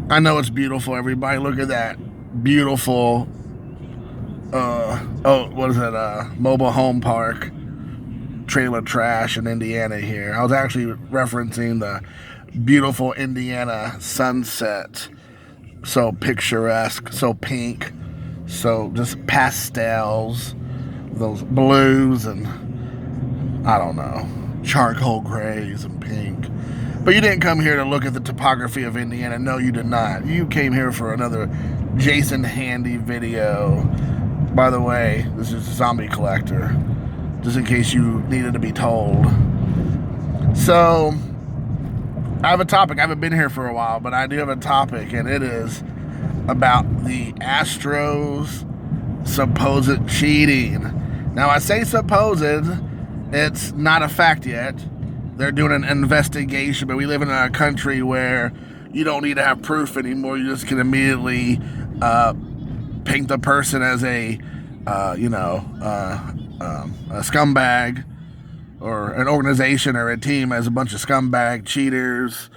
I know it's beautiful, everybody. Look at that. Beautiful, what is it? Mobile home park, trailer trash in Indiana here. I was actually referencing the beautiful Indiana sunset. So picturesque, so pink, so just pastels, those blues and I don't know, charcoal grays and pink. But you didn't come here to look at the topography of Indiana. No, you did not. You came here for another Jason Handy video. By the way, this is Zombie Collector, just in case you needed to be told. So, I have a topic. I haven't been here for a while, but I do have a topic, and it is about the Astros supposed cheating. Now, I say supposed, it's not a fact yet. They're doing an investigation, but we live in a country where you don't need to have proof anymore. You just can immediately paint the person as a scumbag, or an organization or a team as a bunch of scumbag cheaters,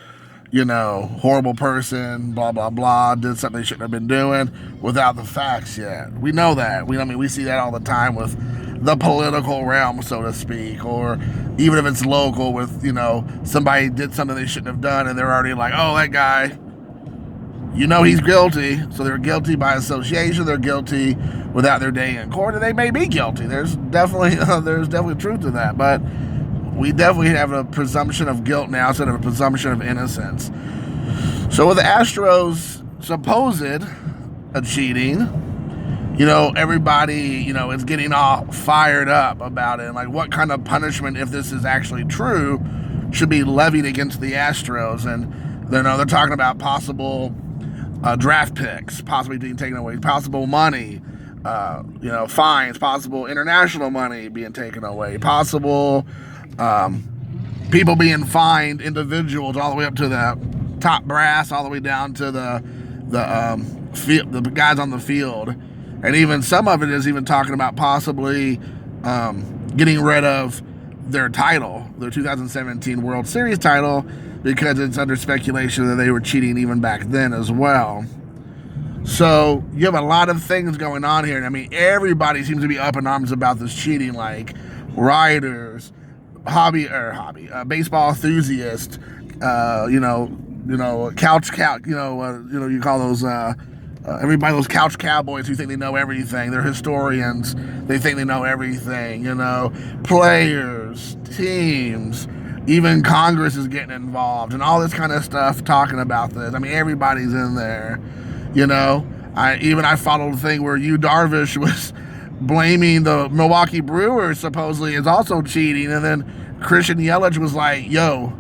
horrible person, blah, blah, blah, did something they shouldn't have been doing without the facts yet. We know that. We see that all the time with the political realm, so to speak, or even if it's local with, somebody did something they shouldn't have done and they're already like, oh, that guy, he's guilty. So they're guilty by association. They're guilty without their day in court, and they may be guilty. There's definitely truth to that, but we definitely have a presumption of guilt now instead of a presumption of innocence. So with the Astros supposed cheating, everybody, is getting all fired up about it. Like, what kind of punishment, if this is actually true, should be levied against the Astros? And they're talking about possible draft picks, possibly being taken away, possible money, fines, possible international money being taken away, possible people being fined, individuals, all the way up to the top brass, all the way down to the guys on the field. And even some of it is even talking about possibly getting rid of their title, their 2017 World Series title, because it's under speculation that they were cheating even back then as well. So you have a lot of things going on here. I mean, everybody seems to be up in arms about this cheating, like writers, baseball enthusiasts, couch, you call those, everybody, those couch cowboys who think they know everything. They're historians. They think they know everything, players, teams, even Congress is getting involved and all this kind of stuff talking about this. I mean, everybody's in there, I followed a thing where Yu Darvish was blaming the Milwaukee Brewers supposedly is also cheating, and then Christian Yelich was like, yo,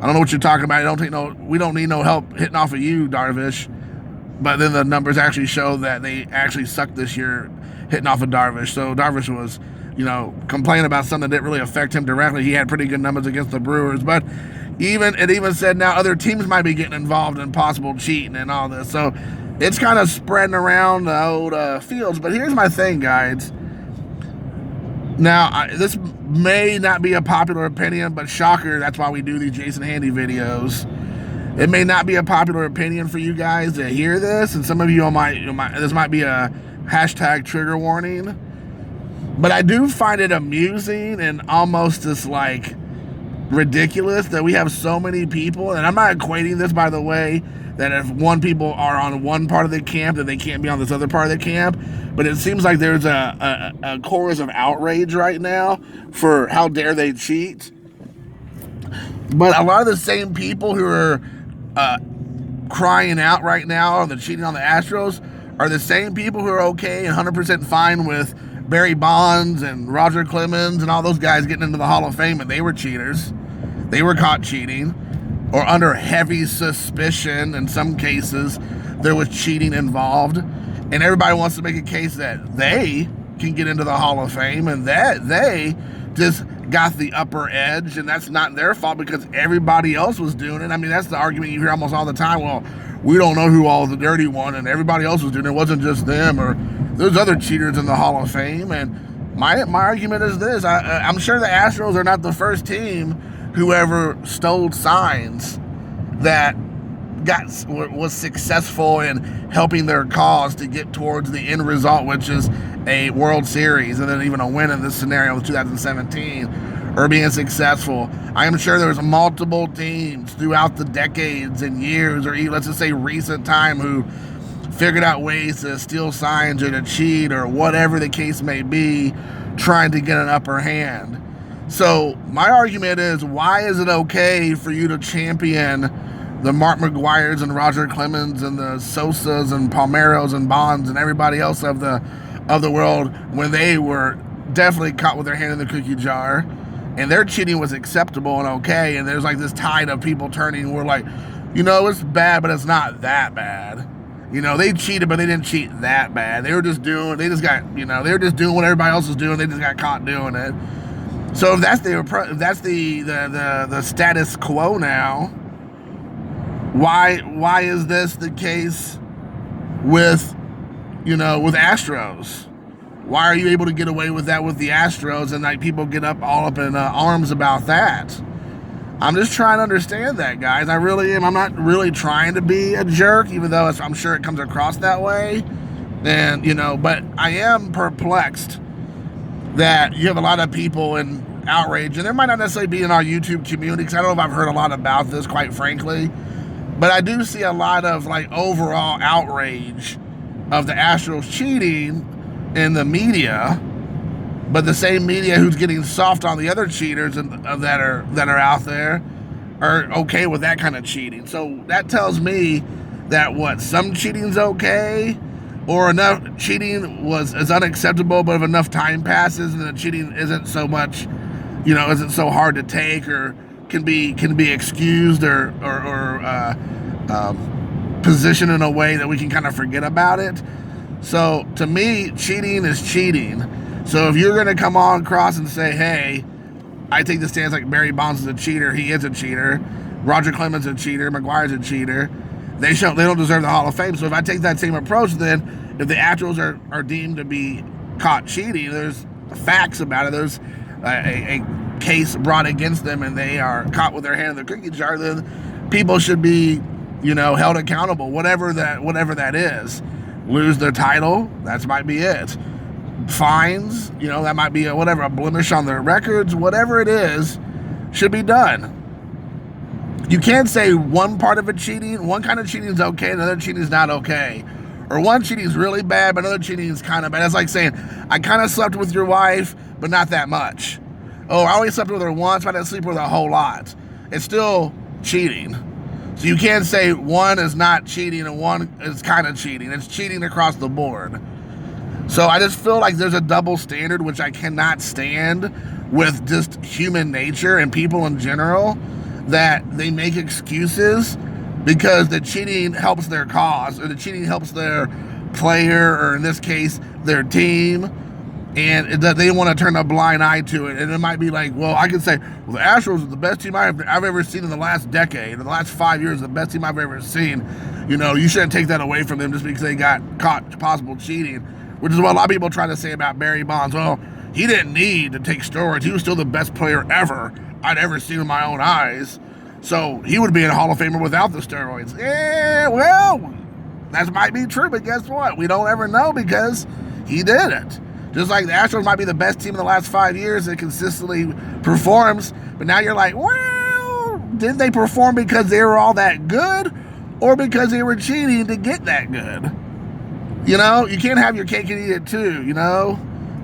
I don't know what you're talking about. We don't need no help hitting off of you, Darvish. But then the numbers actually show that they actually sucked this year hitting off of Darvish. So Darvish was, complaining about something that didn't really affect him directly. He had pretty good numbers against the Brewers. But it even said now other teams might be getting involved in possible cheating and all this. So it's kind of spreading around the old fields. But here's my thing, guys. Now, this may not be a popular opinion, but shocker, that's why we do these Jason Handy videos. It may not be a popular opinion for you guys to hear this, and some of you this might be a hashtag trigger warning, but I do find it amusing and almost just like ridiculous that we have so many people, and I'm not equating this, by the way, that if people are on one part of the camp, that they can't be on this other part of the camp, but it seems like there's a chorus of outrage right now for how dare they cheat. But a lot of the same people who are crying out right now on the cheating on the Astros are the same people who are okay and 100% fine with Barry Bonds and Roger Clemens and all those guys getting into the Hall of Fame, and they were cheaters. They were caught cheating or under heavy suspicion. In some cases, there was cheating involved. And everybody wants to make a case that they can get into the Hall of Fame and that they just got the upper edge, and that's not their fault because everybody else was doing it. I mean, that's the argument you hear almost all the time. Well, we don't know who all the dirty one, and everybody else was doing it. It wasn't just them, or there's other cheaters in the Hall of Fame. And my argument is this. I'm sure the Astros are not the first team who ever stole signs that was successful in helping their cause to get towards the end result, which is a World Series and then even a win in this scenario with 2017, or being successful. I am sure there was multiple teams throughout the decades and years, or let's just say recent time, who figured out ways to steal signs or to cheat or whatever the case may be, trying to get an upper hand. So my argument is, why is it okay for you to champion the Mark McGwire's and Roger Clemens and the Sosas and Palmeiros and Bonds and everybody else of the world, when they were definitely caught with their hand in the cookie jar and their cheating was acceptable and okay, and there's like this tide of people turning, we're like, it's bad, but it's not that bad. They cheated, but they didn't cheat that bad. They were just doing what everybody else was doing. They just got caught doing it. So if that's the status quo now, why is this the case with Astros? Why are you able to get away with that with the Astros, and like people get all up in arms about that? I'm just trying to understand that, guys. I really am. I'm not really trying to be a jerk, even though I'm sure it comes across that way. And, but I am perplexed that you have a lot of people in outrage, and there might not necessarily be in our YouTube community, because I don't know if I've heard a lot about this, quite frankly. But I do see a lot of like overall outrage of the Astros cheating in the media, but the same media who's getting soft on the other cheaters that are out there are okay with that kind of cheating. So that tells me that some cheating's okay, or enough cheating is unacceptable, but if enough time passes and the cheating isn't so much, isn't so hard to take, or can be excused or positioned in a way that we can kind of forget about it. So to me, cheating is cheating. So if you're going to come on across and say, hey, I take the stance like Barry Bonds is a cheater, he is a cheater, Roger Clemens is a cheater, McGwire's a cheater, they don't deserve the Hall of Fame. So if I take that same approach, then if the Astros are deemed to be caught cheating, there's facts about it, there's a case brought against them, and they are caught with their hand in the cookie jar, then people should be, held accountable, whatever that is. Lose their title, that might be it. Fines, that might be a blemish on their records, whatever it is, should be done. You can't say one part of it cheating, one kind of cheating is okay, and another cheating is not okay. Or one cheating is really bad, but another cheating is kind of bad. That's like saying, I kind of slept with your wife, but not that much. Oh, I only slept with her once, but I didn't sleep with her a whole lot. It's still cheating. So you can't say one is not cheating and one is kind of cheating. It's cheating across the board. So I just feel like there's a double standard, which I cannot stand with just human nature and people in general, that they make excuses because the cheating helps their cause, or the cheating helps their player, or in this case, their team, and that they want to turn a blind eye to it. And it might be like, well, I can say, well, the Astros are the best team I've ever seen in the last decade. In the last 5 years, the best team I've ever seen. You shouldn't take that away from them just because they got caught possible cheating, which is what a lot of people try to say about Barry Bonds. Well, he didn't need to take steroids. He was still the best player ever I'd ever seen with my own eyes. So he would be a Hall of Famer without the steroids. Yeah, well, that might be true, but guess what? We don't ever know because he did it. Just like the Astros might be the best team in the last 5 years that consistently performs, but now you're like, well, did they perform because they were all that good, or because they were cheating to get that good? You can't have your cake and eat it too,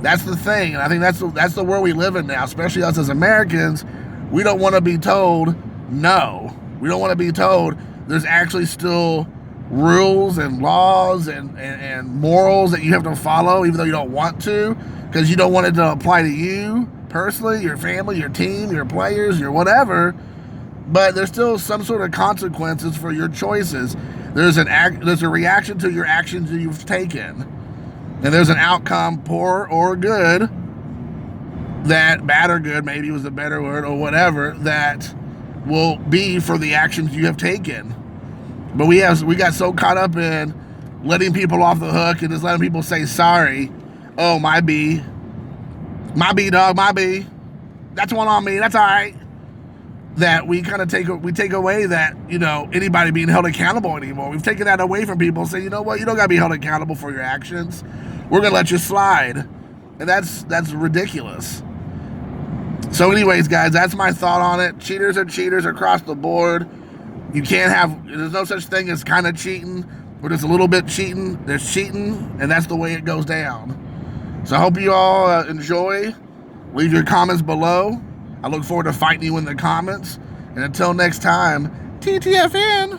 That's the thing, and I think that's the world we live in now, especially us as Americans. We don't want to be told no. We don't want to be told there's actually still rules and laws and morals that you have to follow, even though you don't want to, because you don't want it to apply to you personally, your family, your team, your players, your whatever. But there's still some sort of consequences for your choices. There's a reaction to your actions that you've taken, and there's an outcome, poor or good, that bad or good maybe was a better word, or whatever, that will be for the actions you have taken. But we got so caught up in letting people off the hook and just letting people say sorry. Oh, my B, dog, my B. That's one on me. That's all right. that we kind of take away that, you know, anybody being held accountable anymore. We've taken that away from people, saying, you know what, you don't got to be held accountable for your actions. We're going to let you slide. And that's ridiculous. So anyways, guys, that's my thought on it. Cheaters are cheaters across the board. You can't have, there's no such thing as kind of cheating, or just a little bit cheating. There's cheating, and that's the way it goes down. So I hope you all enjoy. Leave your comments below. I look forward to fighting you in the comments. And until next time, TTFN.